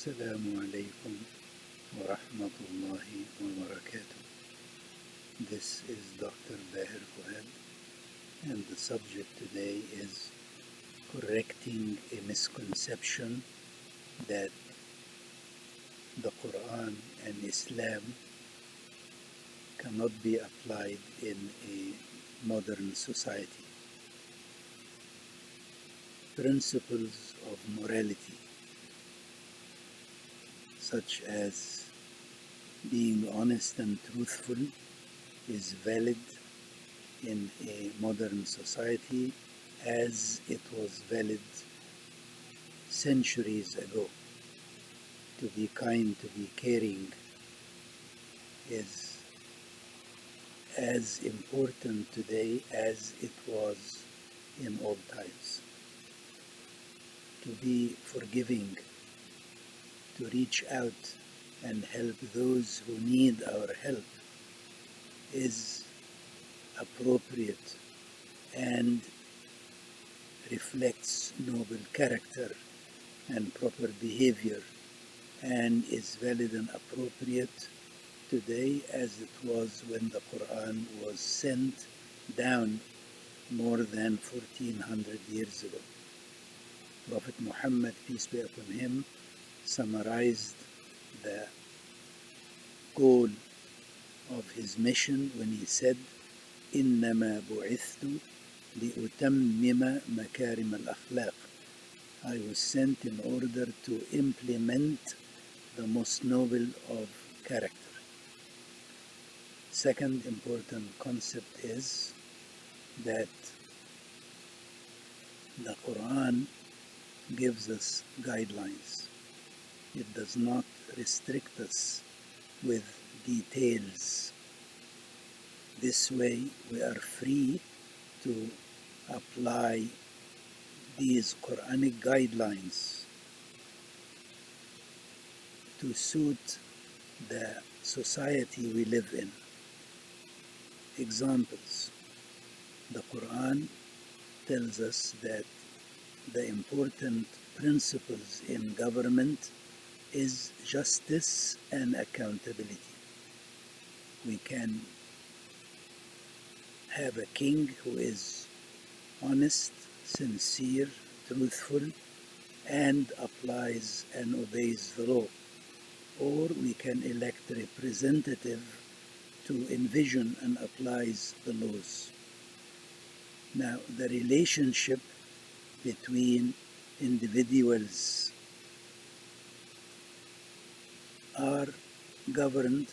Assalamu alaikum wa rahmatullahi wa barakatuh. This is Dr. Bahir Fuad, and the subject today is correcting a misconception that the Quran and Islam cannot be applied in a modern society. Principles of morality, such as being honest and truthful, is valid in a modern society as it was valid centuries ago. To be kind, to be caring is as important today as it was in old times. To be forgiving, to reach out and help those who need our help is appropriate and reflects noble character and proper behavior, and is valid and appropriate today as it was when the Quran was sent down more than 1400 years ago. Prophet Muhammad, peace be upon him, summarized the goal of his mission when he said, إنما بعثت لأتمم مكارم الأخلاق. I was sent in order to implement the most noble of character. Second important concept is that the Quran gives us guidelines. It does not restrict us with details. This way we are free to apply these Quranic guidelines to suit the society we live in. Examples: the Quran tells us that the important principles in government is justice and accountability. We can have a king who is honest, sincere, truthful, and applies and obeys the law. Or we can elect a representative to envision and applies the laws. Now, the relationship between individuals are governed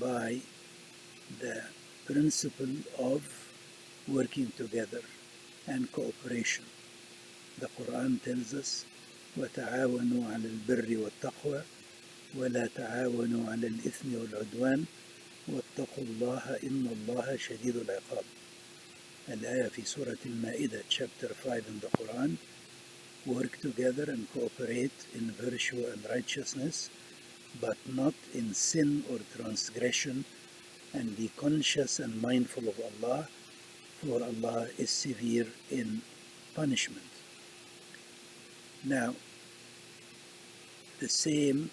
by the principle of working together and cooperation. The Quran tells us, وَتَعَاوَنُوا عَلَى الْبِرِّ وَالتَّقْوَى وَلَا تَعَاوَنُوا عَلَى الْإِثْمِ وَالْعُدْوَانِ وَاتَّقُوا اللَّهَ إِنَّ اللَّهَ شَدِيدُ الْعِقَابِ. Al-ayah fi Surah Al-Ma'idah, chapter 5 in the Quran. Work together and cooperate in virtue and righteousness, but not in sin or transgression, and be conscious and mindful of Allah, for Allah is severe in punishment. Now, the same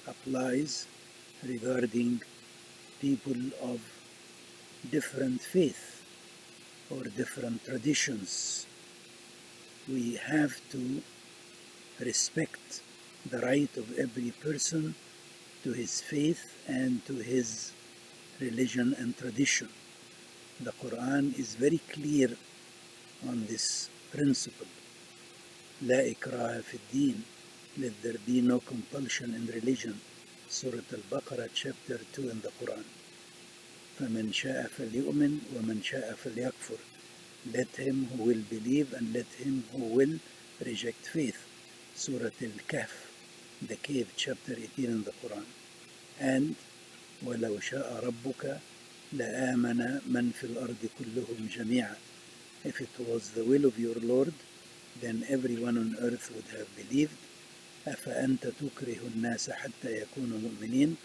applies regarding people of different faith or different traditions. We have to respect the right of every person to his faith and to his religion and tradition. The Quran is very clear on this principle. لا إكراه في الدين. Let there be no compulsion in religion. Surah Al-Baqarah, chapter 2 in the Quran. فَمَنْ شَاءَ فَلْيُؤْمِنْ وَمَنْ شَاءَ فَلْيَكْفُرْ. Let him who will believe and let him who will reject faith. Surah Al-Kahf, the cave, chapter 18 in the Quran. And وَلَوْ شَاءَ رَبُّكَ لَآمَنَ مَنْ فِي الْأَرْضِ كُلُّهُمْ جَمِيعًا. If it was the will of your Lord, then everyone on earth would have believed. أَفَأَنْتَ تُكْرِهُ النَّاسَ حَتَّى يَكُونُوا مُؤْمِنِينَ.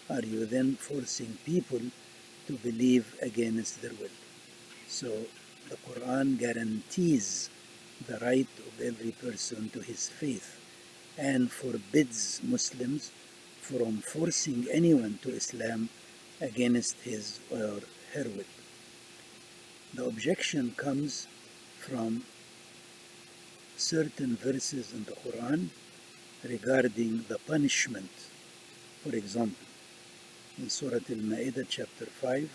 Are you then forcing people to believe against their will? So the Quran guarantees the right of every person to his faith and forbids Muslims from forcing anyone to Islam against his or her will. The objection comes from certain verses in the Quran regarding the punishment. For example, in Surah Al-Ma'idah chapter 5,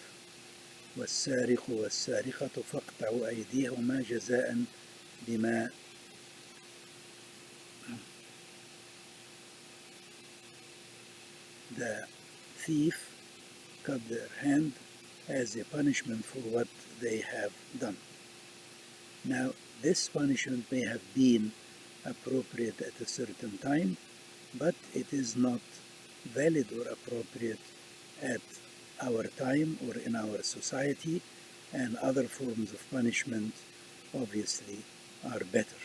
وَالسَّارِقُ وَالسَّارِقَةُ فَاقْطَعُوا أَيْدِيهُمَا جَزَاءً بِمَا the thief cut their hand as a punishment for what they have done. Now, this punishment may have been appropriate at a certain time, but it is not valid or appropriate at our time or in our society, and other forms of punishment obviously are better.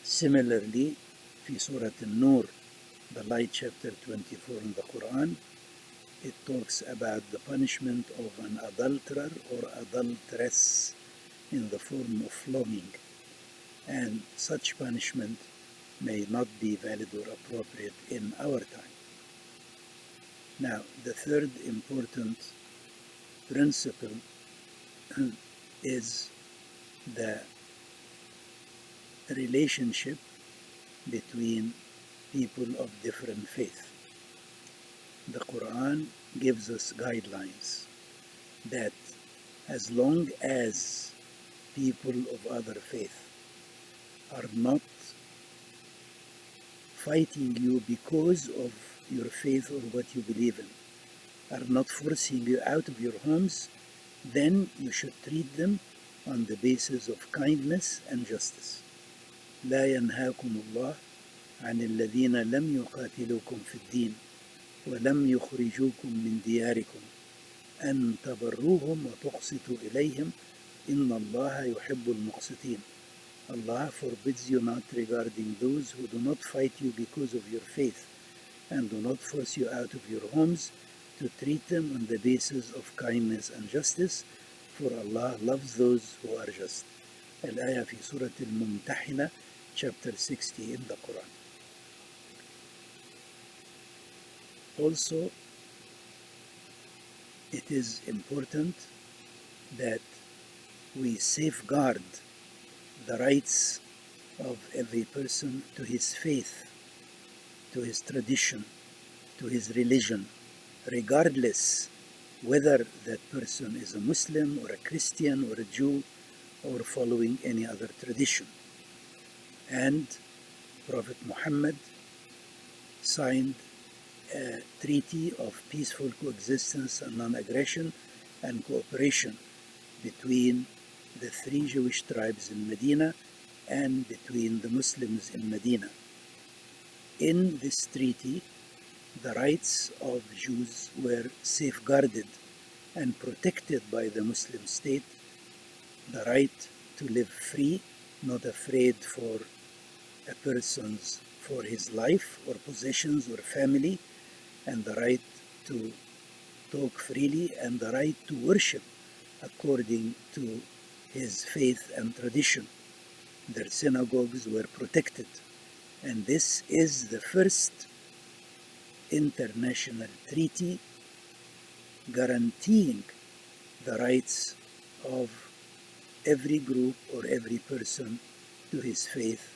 Similarly, في سورة النور, the light chapter 24 in the Quran, it talks about the punishment of an adulterer or adulteress in the form of flogging, and such punishment may not be valid or appropriate in our time. Now, the third important principle is the relationship between people of different faith. The Quran gives us guidelines that as long as people of other faith are not fighting you because of your faith or what you believe in, are not forcing you out of your homes, then you should treat them on the basis of kindness and justice. لا ينهاكم الله عن الذين لم يقاتلوكم في الدين ولم يخرجوكم من دياركم أن تبروهم وتقسطوا إليهم إن الله يحب المقسطين. Allah forbids you not regarding those who do not fight you because of your faith and do not force you out of your homes, to treat them on the basis of kindness and justice, for Allah loves those who are just. Al-ayah fi Surah Al-Mumtahina, chapter 60 in the Quran. Also, it is important that we safeguard the rights of every person to his faith, to his tradition, to his religion, regardless whether that person is a Muslim or a Christian or a Jew or following any other tradition. And Prophet Muhammad signed a treaty of peaceful coexistence and non-aggression and cooperation between the three Jewish tribes in Medina and between the Muslims in Medina. In this treaty, the rights of Jews were safeguarded and protected by the Muslim state, the right to live free, not afraid for his life or possessions or family, and the right to talk freely, and the right to worship according to his faith and tradition. Their synagogues were protected, and this is the first international treaty guaranteeing the rights of every group or every person to his faith,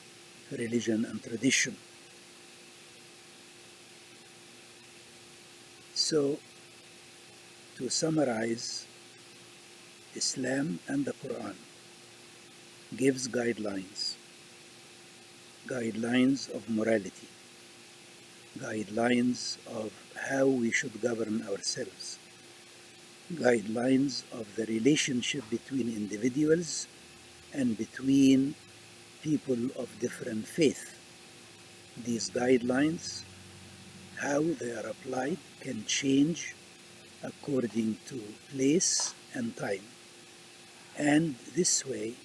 religion, and tradition. So, to summarize, Islam and the Quran gives guidelines of morality, guidelines of how we should govern ourselves, guidelines of the relationship between individuals and between people of different faith. These guidelines, how they are applied, can change according to place and time. And this way,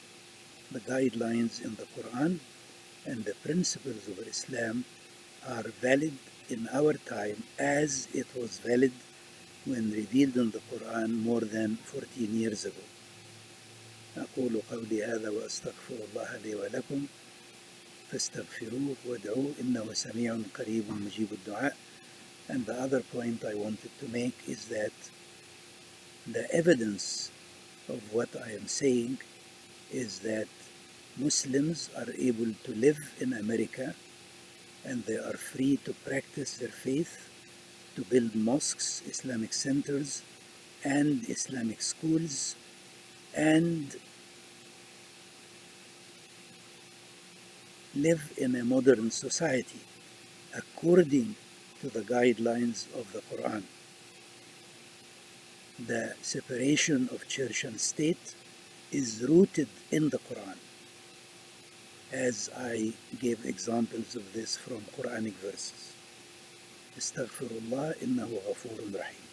the guidelines in the Quran and the principles of Islam are valid in our time as it was valid when revealed in the Quran more than 14 years ago. أقول قولي هذا وأستغفر الله لي ولكم فاستغفروه وادعوه إنه سميع قريب مجيب الدعاء. And the other point I wanted to make is that the evidence of what I am saying is that Muslims are able to live in America and they are free to practice their faith, to build mosques, Islamic centers, and Islamic schools, and live in a modern society according to the guidelines of the Quran. The separation of church and state is rooted in the Quran, as I gave examples of this from Quranic verses. Astaghfirullah, innahu ghafurun rahim.